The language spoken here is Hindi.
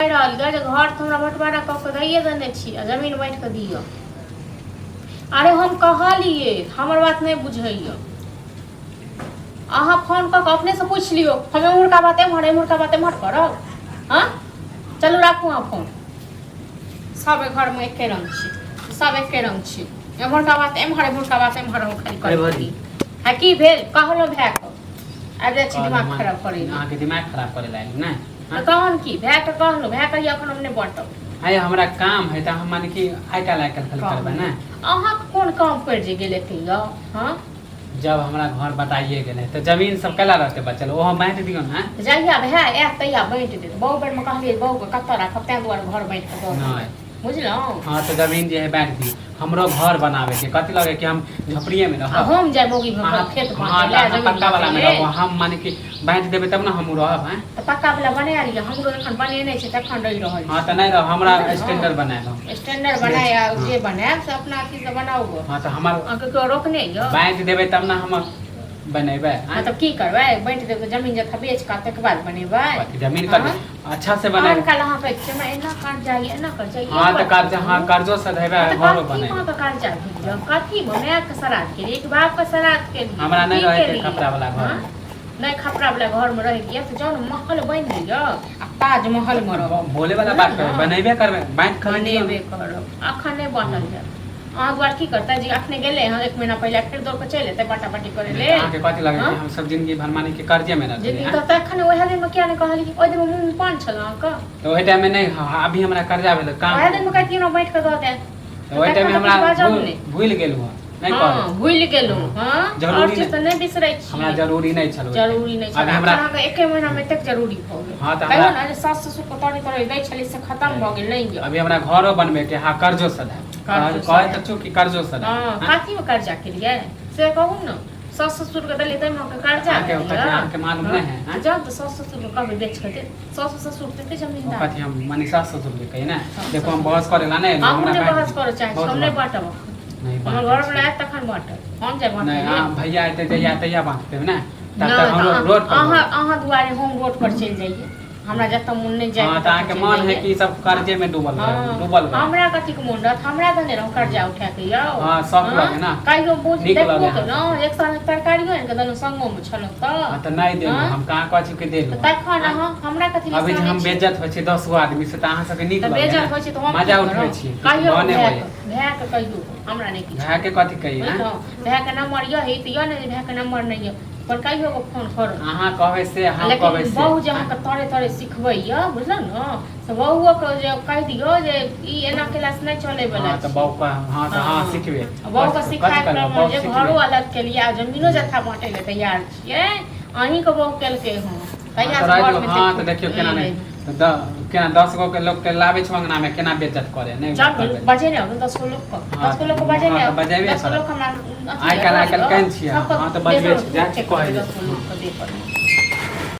घर तो हमरा बंटवारा कऽ के दैये देने छी जमीन बांट के दियो। अरे हम कहलिए हमर बात नहीं बुझैया। अहाँ फोन कऽ के अपने से पूछ लियो हमें मुर्गा बात एम्हर करब। हाँ चलू राखू अहाँ फोन। सब घर में एके रंग छी, सब एके रंग छी। एम्हरका बात एम्हर हम खाली करबी है की भेल कहलो भए के आबि जाइ छी दिमाग खराब करे अहाँ के दिमाग खराब करे लायक ना तो कहन की भए के कहलो भए के अपन हमने बांटब। है हमरा काम है त हम माने कि आइ काल खाली करबे ना। अहाँ कोन काम कर जे गेले थे यो। हां जब हमरा घर बताइए गेले त जमीन सब केला रहते बचल ओ हम बांट दियो ना। जहिया भए ए तैया बांट दे बहु बेर में कहलिए बहु के कत्ता राखब तै दुआरे घर बांट के दो नहीं बुझलो। हां तो जमीन जे है बांट दी हमरो घर बनावे के कथि लगे कि हम झोपड़िए में रहब। हम जाय मोगी में खेत बांटे ले जमीन पक्का वाला में रहब हम माने कि बांट देबे तब ना हम रहब। हैं त पक्का वाला बना लिया हमरो एखन बनेने छै तखन रहि रहल। हां त नहीं रह हमरा स्टैंडर्ड बनाए दो स्टैंडर्ड बनाए जे बनाए से अपना अथी से बनाओ। हां त हमर अहाँ के रोकने यो बांट देबे तब ना हम बनेबे। मतलब की करबे बांट देब जमीन जथा बेच का तक बाद बनेबे जमीन का अच्छा से बने कल अहाँ कहै छै मैं एना कर जाइए एना कर जाइए। हां त कर्ज हां कर्जो से देबे घरो बने हां त कर्जा भेजो कथी बने के सरात के एक बाप का सरात के हमरा नहीं रहे के खपरा वाला घर नहीं खपरा वाला घर में रह गया तो जौन महल बन गया आ ताजमहल में रहो बोले वाला बात कर बनेबे करबे बांट बनेबे करब अखन नहीं बांटल जाय। अहाँ द्वार की करता जी अखने गेले हां एक महीना पहले फिर दौड़ के चले जेते बाटा बाटी करे ले। अहाँ के कथि लगे हम सब जिंदगी भर माने के कर्जे में रहते जिंदगी तो अखन ओहे दिन में क्या ने कहली ओइ दिन में मुंह पान छल अहाँ का तो ओइ टाइम में नहीं अभी हमरा कर्जा भेल काम ओहे दिन में कहती ना बैठ के दो दे तो ओइ टाइम में हमरा भूल गेल हुआ नहीं हां भूल गेलु। हां और चीज तो नहीं बिसरै छी हमरा जरूरी नहीं छल जरूरी नहीं छल अहाँ के एक महीना में तक जरूरी भ गेल। हां त कहियो ना जे सास ससुर को तोड़ी तोड़ी दै छली से खत्म भ गेल नहीं अभी हमरा घरो बनबे के हां कर्जो सदा कहे त छु कि कर्जो सदा। हां काठी में कर्जा के लिए से कहू ना सास ससुर के दले तै में कर्जा के मालूम नहीं है जब तो सास ससुर को कभी बेच के दे सास ससुर देते जमीनदार कथि हम माने सास ससुर के कही ना देखो हम बहस करेला नहीं हम ने बहस करो चाहे हमने बांटब नहीं हमर घर में आए तखन बांटब हम जाय बांटब नहीं हां भैया आते तैया बांटते ना तब तक हम रोड पर अहाँ दुआरे हम रोड पर चल जाइए हमरा जत मन नहीं जाए। हां त आके मन है कि सब कर्जे में डूबल हमरा कथि के मन रहत हमरा त नहीं रह कर्जा उठा के यो। हां सब लगे ना कहियो बुझ देखो त ना एक साल तरकारियो इनके दनु संगो में छल त हां त नहीं दे हम कहां कछु के दे तखन हमरा कथि अभी हम बेइज्जत होय छै 10 गो आदमी से त अहाँ सब के नीक लगे बेइज्जत होय छै त हम मजा उठबै छी कहियो बने होय भए के कहियो हमरा नहीं किछ भए के कथि कही ना भए के नंबर यो है त यो नहीं भए के नंबर नहीं यो पर कहियो को फोन करो अहाँ कहबै से हम कहबै से बहु जे हम तोरे तोरे सिखबै या बुझल न से बहुओ के जे कह दियो जे ई एना क्लास नहीं चले वाला हां त बहु का हां त हां सिखबे बहु का सिखाए क्रम जे घरो अलग के लिए जमीनो जथा बांटे ले तैयार छियै अहीं के बहु केल के हो तैयार घर में हां त देखियो केना नहीं केना 10 गो के लोग के लावे छ अंगना में केना बेइज्जत करे नहीं जब बजे ने 10 गो लोग को 10 गो लोग को बजे ने 10 गो लोग हमरा आइ काल कहन छियै हां त बजबे जा कहे 10 गो लोग को दे पर